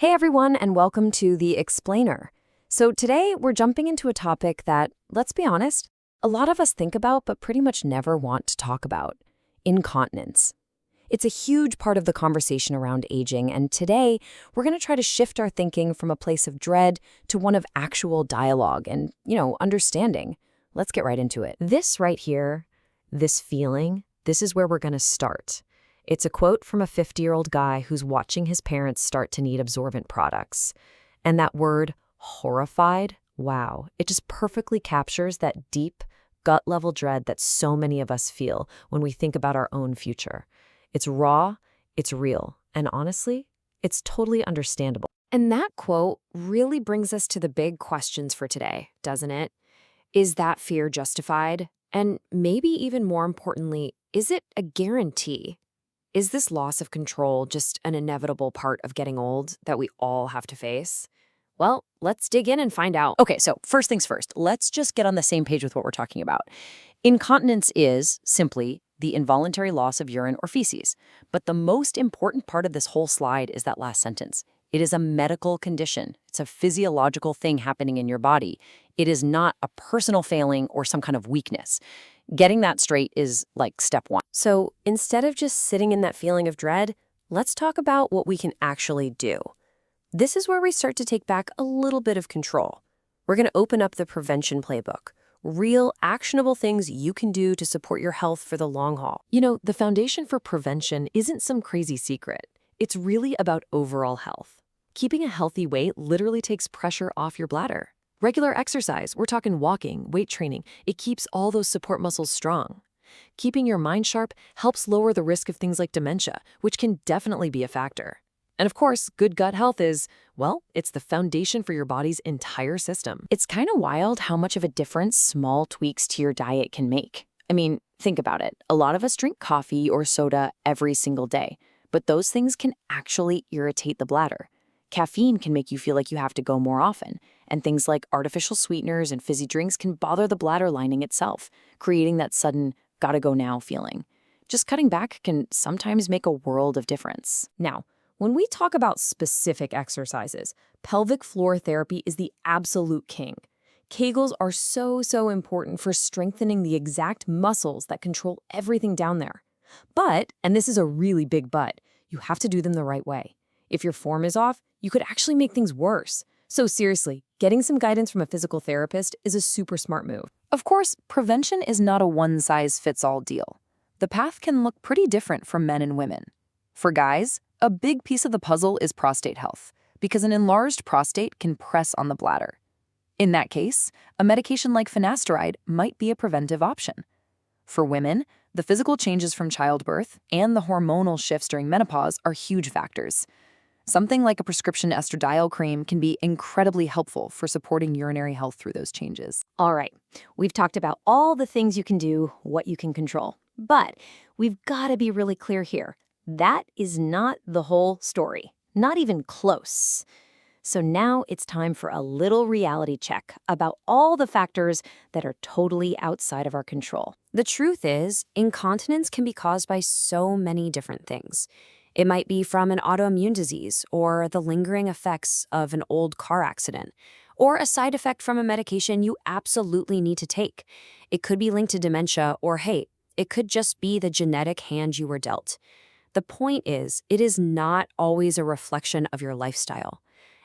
Hey everyone, and welcome to The Explainer. So today we're jumping into a topic that, let's be honest, a lot of us think about but pretty much never want to talk about: incontinence. It's a huge part of the conversation around aging, and today we're going to try to shift our thinking from a place of dread to one of actual dialogue and, understanding. Let's get right into it. This right here, this feeling, this is where we're going to start. It's a quote from a 50-year-old guy who's watching his parents start to need absorbent products. And that word, horrified, wow, it just perfectly captures that deep, gut-level dread that so many of us feel when we think about our own future. It's raw, it's real, and honestly, it's totally understandable. And that quote really brings us to the big questions for today, doesn't it? Is that fear justified? And maybe even more importantly, is it a guarantee? Is this loss of control just an inevitable part of getting old that we all have to face? Well, let's dig in and find out. Okay, so first things first, let's just get on the same page with what we're talking about. Incontinence is simply the involuntary loss of urine or feces. But the most important part of this whole slide is that last sentence. It is a medical condition. It's a physiological thing happening in your body. It is not a personal failing or some kind of weakness. Getting that straight is like step one. So instead of just sitting in that feeling of dread, let's talk about what we can actually do. This is where we start to take back a little bit of control. We're going to open up the prevention playbook. Real, actionable things you can do to support your health for the long haul. The foundation for prevention isn't some crazy secret. It's really about overall health. Keeping a healthy weight literally takes pressure off your bladder. Regular exercise, we're talking walking, weight training, it keeps all those support muscles strong. Keeping your mind sharp helps lower the risk of things like dementia, which can definitely be a factor. And of course, good gut health is, well, it's the foundation for your body's entire system. It's kind of wild how much of a difference small tweaks to your diet can make. I mean, think about it. A lot of us drink coffee or soda every single day, but those things can actually irritate the bladder. Caffeine can make you feel like you have to go more often, and things like artificial sweeteners and fizzy drinks can bother the bladder lining itself, creating that sudden gotta go now feeling. Just cutting back can sometimes make a world of difference. Now, when we talk about specific exercises, pelvic floor therapy is the absolute king. Kegels are so important for strengthening the exact muscles that control everything down there. But, and this is a really big but, you have to do them the right way. If your form is off, you could actually make things worse. So seriously, getting some guidance from a physical therapist is a super smart move. Of course, prevention is not a one-size-fits-all deal. The path can look pretty different for men and women. For guys, a big piece of the puzzle is prostate health, because an enlarged prostate can press on the bladder. In that case, a medication like Finasteride might be a preventive option. For women, the physical changes from childbirth and the hormonal shifts during menopause are huge factors. Something like a prescription estradiol cream can be incredibly helpful for supporting urinary health through those changes. All right, we've talked about all the things you can do, what you can control. But we've got to be really clear here. That is not the whole story, not even close. So now it's time for a little reality check about all the factors that are totally outside of our control. The truth is, incontinence can be caused by so many different things. It might be from an autoimmune disease or the lingering effects of an old car accident, or a side effect from a medication you absolutely need to take. It could be linked to dementia, or hey, it could just be the genetic hand you were dealt. The point is, it is not always a reflection of your lifestyle.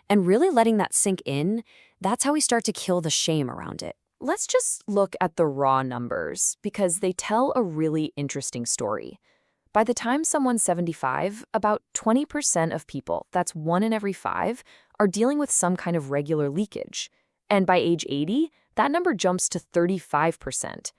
And really letting that sink in, that's how we start to kill the shame around it. Let's just look at the raw numbers, because they tell a really interesting story. By the time someone's 75, about 20% of people, that's 1 in every 5, are dealing with some kind of regular leakage. And by age 80, that number jumps to 35%.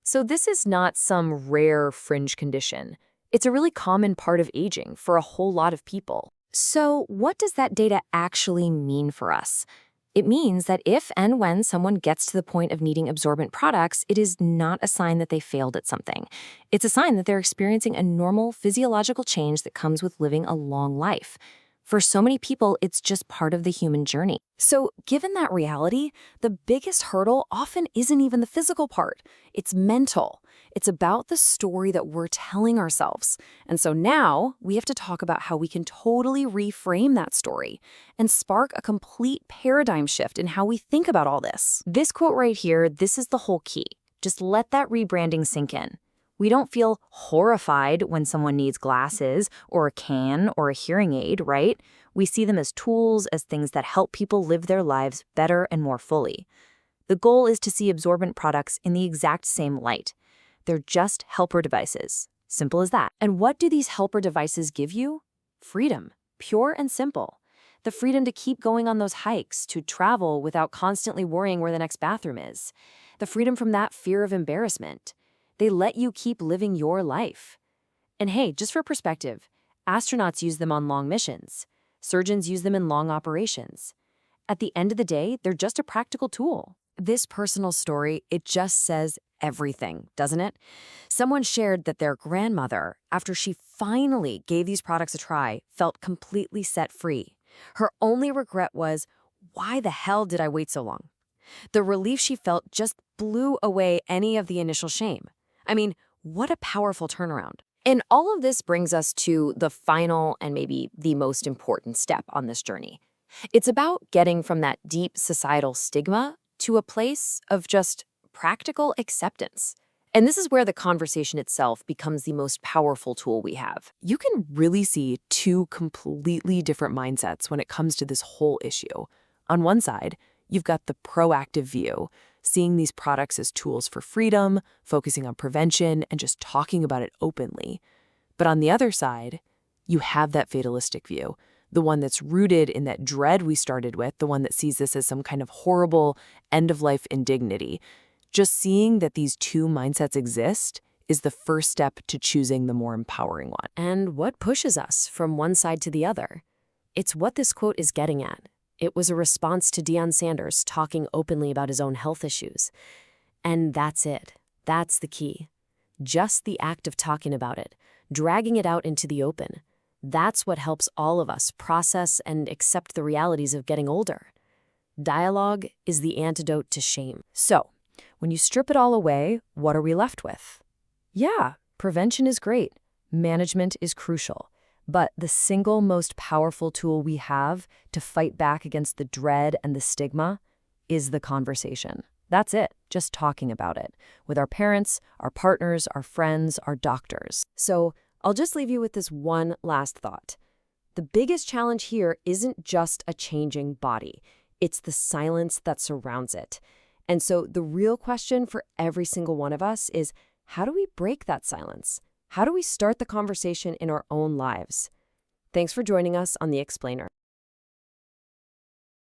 So this is not some rare fringe condition. It's a really common part of aging for a whole lot of people. So what does that data actually mean for us? It means that if and when someone gets to the point of needing absorbent products, it is not a sign that they failed at something. It's a sign that they're experiencing a normal physiological change that comes with living a long life. For so many people, it's just part of the human journey. So, given that reality, the biggest hurdle often isn't even the physical part. It's mental. It's about the story that we're telling ourselves. And so now we have to talk about how we can totally reframe that story and spark a complete paradigm shift in how we think about all this. This quote right here, this is the whole key. Just let that rebranding sink in. We don't feel horrified when someone needs glasses or a can or a hearing aid, right? We see them as tools, as things that help people live their lives better and more fully. The goal is to see absorbent products in the exact same light. They're just helper devices. Simple as that. And what do these helper devices give you? Freedom. Pure and simple. The freedom to keep going on those hikes, to travel without constantly worrying where the next bathroom is. The freedom from that fear of embarrassment. They let you keep living your life. And hey, just for perspective, astronauts use them on long missions. Surgeons use them in long operations. At the end of the day, they're just a practical tool. This personal story, it just says everything, doesn't it? Someone shared that their grandmother, after she finally gave these products a try, felt completely set free. Her only regret was, why the hell did I wait so long? The relief she felt just blew away any of the initial shame. I mean, what a powerful turnaround. And all of this brings us to the final and maybe the most important step on this journey. It's about getting from that deep societal stigma to a place of just practical acceptance. And this is where the conversation itself becomes the most powerful tool we have. You can really see two completely different mindsets when it comes to this whole issue. On one side, you've got the proactive view, seeing these products as tools for freedom, focusing on prevention, and just talking about it openly. But on the other side, you have that fatalistic view, the one that's rooted in that dread we started with, the one that sees this as some kind of horrible end-of-life indignity. Just seeing that these two mindsets exist is the first step to choosing the more empowering one. And what pushes us from one side to the other? It's what this quote is getting at. It was a response to Deion Sanders talking openly about his own health issues. And that's it. That's the key. Just the act of talking about it, dragging it out into the open. That's what helps all of us process and accept the realities of getting older. Dialogue is the antidote to shame. So, when you strip it all away, what are we left with? Yeah, prevention is great. Management is crucial. But the single most powerful tool we have to fight back against the dread and the stigma is the conversation. That's it, just talking about it with our parents, our partners, our friends, our doctors. So I'll just leave you with this one last thought. The biggest challenge here isn't just a changing body. It's the silence that surrounds it. And so the real question for every single one of us is, how do we break that silence? How do we start the conversation in our own lives? Thanks for joining us on The Explainer.